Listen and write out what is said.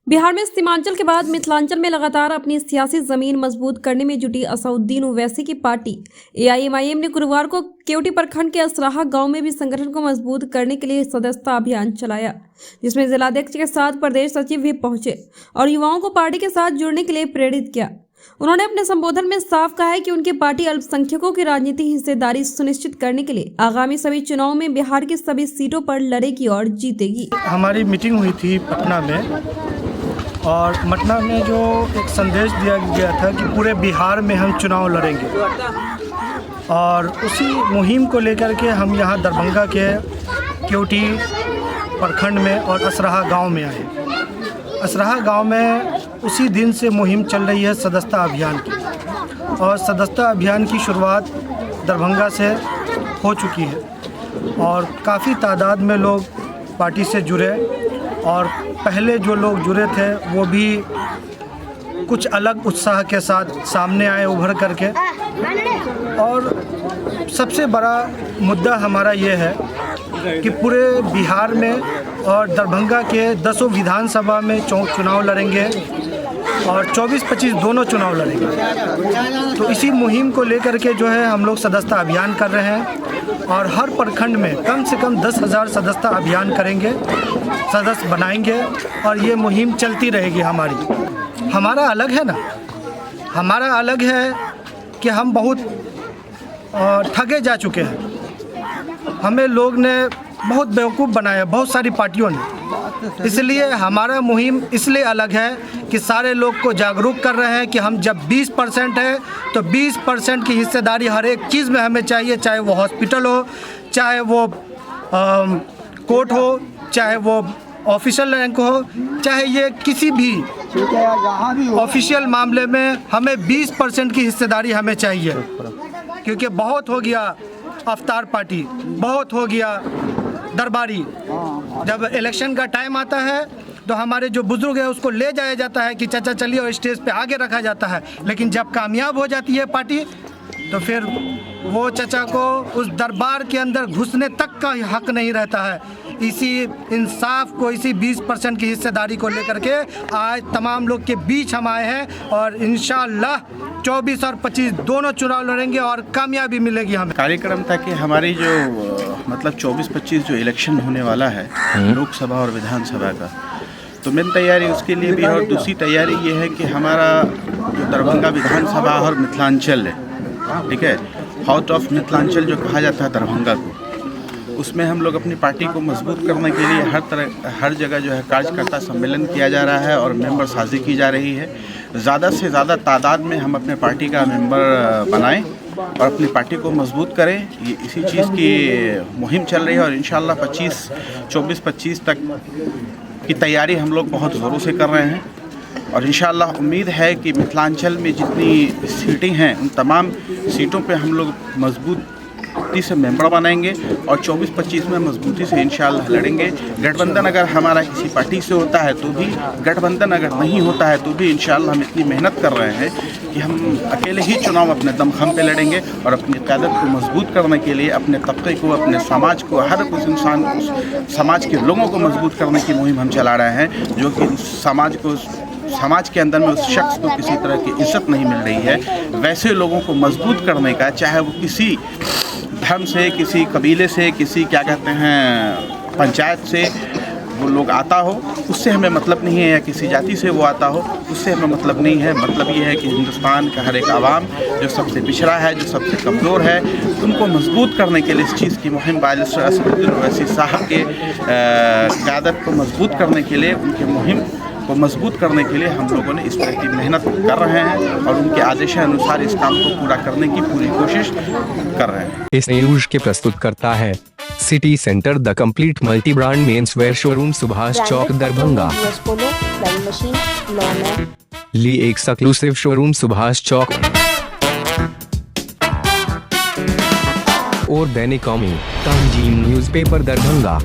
बिहार में सीमांचल के बाद मिथिलांचल में लगातार अपनी सियासी जमीन मजबूत करने में जुटी असउद्दीन ओवैसी की पार्टी एआईएमआईएम ने गुरुवार को केवटी प्रखंड के असराहा गांव में भी संगठन को मजबूत करने के लिए सदस्यता अभियान चलाया, जिसमें जिलाध्यक्ष के साथ प्रदेश सचिव भी पहुंचे और युवाओं को पार्टी के साथ जुड़ने के लिए प्रेरित किया। उन्होंने अपने संबोधन में साफ कहा है कि उनकी पार्टी अल्पसंख्यकों की राजनीतिक हिस्सेदारी सुनिश्चित करने के लिए आगामी सभी चुनाव में बिहार की सभी सीटों पर लड़ेगी और जीतेगी। हमारी मीटिंग हुई थी पटना में और पटना में जो एक संदेश दिया गया था कि पूरे बिहार में हम चुनाव लड़ेंगे और उसी मुहिम को लेकर के हम यहाँ दरभंगा के केवटी प्रखंड में और असराहा गांव में आए। असराहा गांव में उसी दिन से मुहिम चल रही है सदस्यता अभियान की और सदस्यता अभियान की शुरुआत दरभंगा से हो चुकी है और काफ़ी तादाद में लोग पार्टी से जुड़े और पहले जो लोग जुड़े थे वो भी कुछ अलग उत्साह के साथ सामने आए उभर करके। और सबसे बड़ा मुद्दा हमारा ये है कि पूरे बिहार में और दरभंगा के 10 विधानसभा में चुनाव लड़ेंगे और 24-25 दोनों चुनाव लड़ेंगे। तो इसी मुहिम को लेकर के जो है हम लोग सदस्यता अभियान कर रहे हैं और हर प्रखंड में कम से कम 10,000 सदस्यता अभियान करेंगे, सदस्य बनाएंगे और ये मुहिम चलती रहेगी। हमारा अलग है ना, हमारा अलग है कि हम बहुत ठगे जा चुके हैं। हमें लोग ने बहुत बेवकूफ़ बनाया, बहुत सारी पार्टियों ने। इसलिए हमारा मुहिम इसलिए अलग है कि सारे लोग को जागरूक कर रहे हैं कि हम जब 20% है तो 20% की हिस्सेदारी हर एक चीज़ में हमें चाहिए, चाहे वो हॉस्पिटल हो, चाहे वो कोर्ट हो, चाहे वो ऑफिशियल रैंक हो, चाहे ये किसी भी ऑफिशियल मामले में हमें 20% की हिस्सेदारी हमें चाहिए। क्योंकि बहुत हो गया अवतार पार्टी, बहुत हो गया दरबारी। जब इलेक्शन का टाइम आता है तो हमारे जो बुजुर्ग है उसको ले जाया जाता है कि चाचा चलिए और स्टेज पे आगे रखा जाता है, लेकिन जब कामयाब हो जाती है पार्टी तो फिर वो चाचा को उस दरबार के अंदर घुसने तक का हक नहीं रहता है। इसी इंसाफ को, इसी 20% की हिस्सेदारी को लेकर के आज तमाम लोग के बीच हम आए हैं और इंशाअल्लाह 24 और 25 दोनों चुनाव लड़ेंगे और कामयाबी मिलेगी हमें। कार्यक्रम था कि हमारी जो मतलब 24-25 जो इलेक्शन होने वाला है लोकसभा और विधानसभा का, तो मेन तैयारी उसके लिए भी है और दूसरी तैयारी ये है कि हमारा जो दरभंगा विधानसभा और मिथिलांचल है, ठीक है, हाउस ऑफ मिथिलांचल जो कहा जाता है दरभंगा को, उसमें हम लोग अपनी पार्टी को मजबूत करने के लिए हर जगह जो है कार्यकर्ता सम्मेलन किया जा रहा है और मेंबर साझी की जा रही है। ज़्यादा से ज़्यादा तादाद में हम अपने पार्टी का मेंबर बनाएं और अपनी पार्टी को मजबूत करें। ये इसी चीज़ की मुहिम चल रही है और इंशाअल्लाह 24-25 तक की तैयारी हम लोग बहुत ज़ोरों से कर रहे हैं और इंशाअल्लाह उम्मीद है कि मिथिलांचल में जितनी सीटें हैं उन तमाम सीटों पे हम लोग मजबूती से मेंबर बनाएंगे और 24-25 में मजबूती से इंशाअल्लाह लड़ेंगे। गठबंधन अगर हमारा किसी पार्टी से होता है तो भी, गठबंधन अगर नहीं होता है तो भी इंशाअल्लाह हम इतनी मेहनत कर रहे हैं कि हम अकेले ही चुनाव अपने दमखम पे लड़ेंगे और अपनी क़यादत को मजबूत करने के लिए अपने तबके को, अपने समाज को, हर उस इंसान, उस समाज के लोगों को मजबूत करने की मुहिम हम चला रहे हैं, जो कि समाज के अंदर में उस शख्स को किसी तरह की इज्जत नहीं मिल रही है, वैसे लोगों को मजबूत करने का, चाहे वो किसी धर्म से, किसी कबीले से, किसी क्या कहते हैं पंचायत से वो लोग आता हो, उससे हमें मतलब नहीं है, या किसी जाति से वो आता हो उससे हमें मतलब नहीं है। मतलब ये है कि हिंदुस्तान का हर एक आवाम जो सबसे पिछड़ा है, जो सबसे कमज़ोर है, उनको मजबूत करने के लिए इस चीज़ की मुहिम बारिश असदुद्दीन ओवैसी साहब के क़यादत को मजबूत करने के लिए, उनके मुहिम को मजबूत करने के लिए हम लोगों ने इस तरह की मेहनत कर रहे हैं और उनके आदेशानुसार इस काम को पूरा करने की पूरी कोशिश कर रहे हैं। इस न्यूज के प्रस्तुत करता है city centre the complete multi brand men's wear showroom, Subhash Chowk, Darbhanga. Lee exclusive showroom, Subhash Chowk और दैनिक कौमी तंजीम न्यूज़पेपर, दरभंगा।